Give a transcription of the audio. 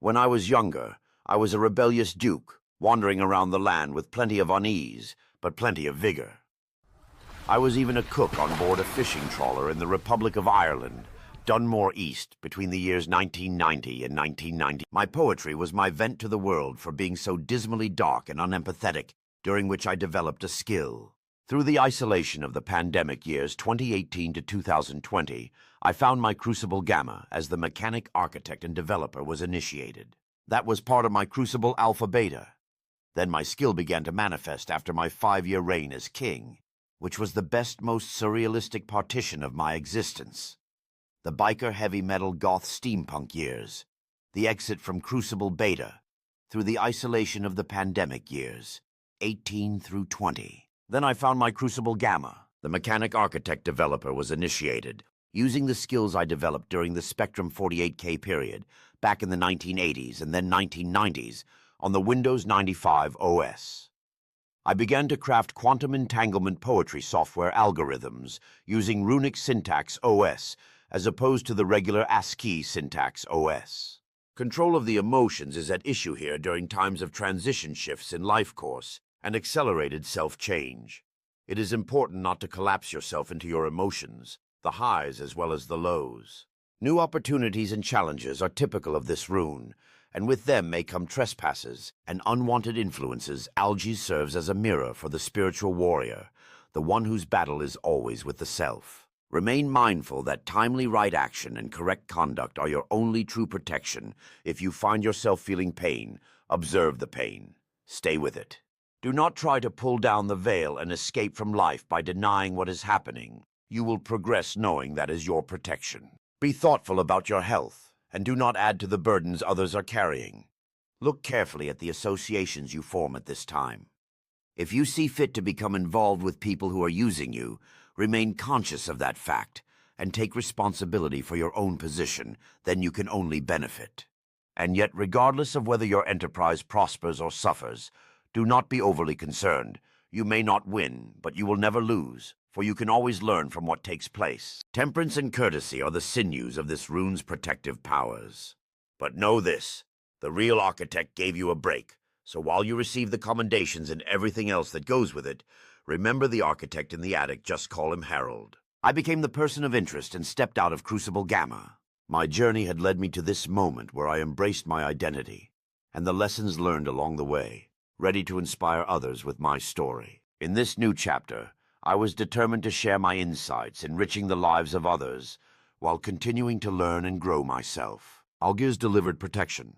When I was younger, I was a rebellious duke, wandering around the land with plenty of unease, but plenty of vigor. I was even a cook on board a fishing trawler in the Republic of Ireland, Dunmore East, between the years 1990 and 1990. My poetry was my vent to the world for being so dismally dark and unempathetic, during which I developed a skill. Through the isolation of the pandemic years 2018 to 2020, I found my Crucible Gamma as the mechanic, architect, and developer was initiated. That was part of my Crucible Alpha Beta. Then my skill began to manifest after my 5-year reign as king, which was the best, most surrealistic partition of my existence. The biker heavy metal goth steampunk years, the exit from Crucible Beta, through the isolation of the pandemic years, 18 through 20. Then I found my Crucible Gamma. The mechanic, architect, developer was initiated, using the skills I developed during the Spectrum 48K period, back in the 1980s and then 1990s, on the Windows 95 OS. I began to craft quantum entanglement poetry software algorithms using runic syntax OS as opposed to the regular ASCII syntax OS. Control of the emotions is at issue here during times of transition shifts in life course and accelerated self-change. It is important not to collapse yourself into your emotions, the highs as well as the lows. New opportunities and challenges are typical of this rune, and with them may come trespasses and unwanted influences. Algiz serves as a mirror for the spiritual warrior, the one whose battle is always with the self. Remain mindful that timely right action and correct conduct are your only true protection. If you find yourself feeling pain, observe the pain. Stay with it. Do not try to pull down the veil and escape from life by denying what is happening. You will progress knowing that is your protection. Be thoughtful about your health, and do not add to the burdens others are carrying. Look carefully at the associations you form at this time. If you see fit to become involved with people who are using you, remain conscious of that fact and take responsibility for your own position. Then you can only benefit. And yet, regardless of whether your enterprise prospers or suffers, do not be overly concerned. You may not win, but you will never lose, for you can always learn from what takes place. Temperance and courtesy are the sinews of this rune's protective powers. But know this, the real architect gave you a break, so while you receive the commendations and everything else that goes with it, remember the architect in the attic. Just call him Harold. I became the person of interest and stepped out of Crucible Gamma. My journey had led me to this moment where I embraced my identity and the lessons learned along the way, ready to inspire others with my story. In this new chapter, I was determined to share my insights, enriching the lives of others, while continuing to learn and grow myself. Algiz delivered protection.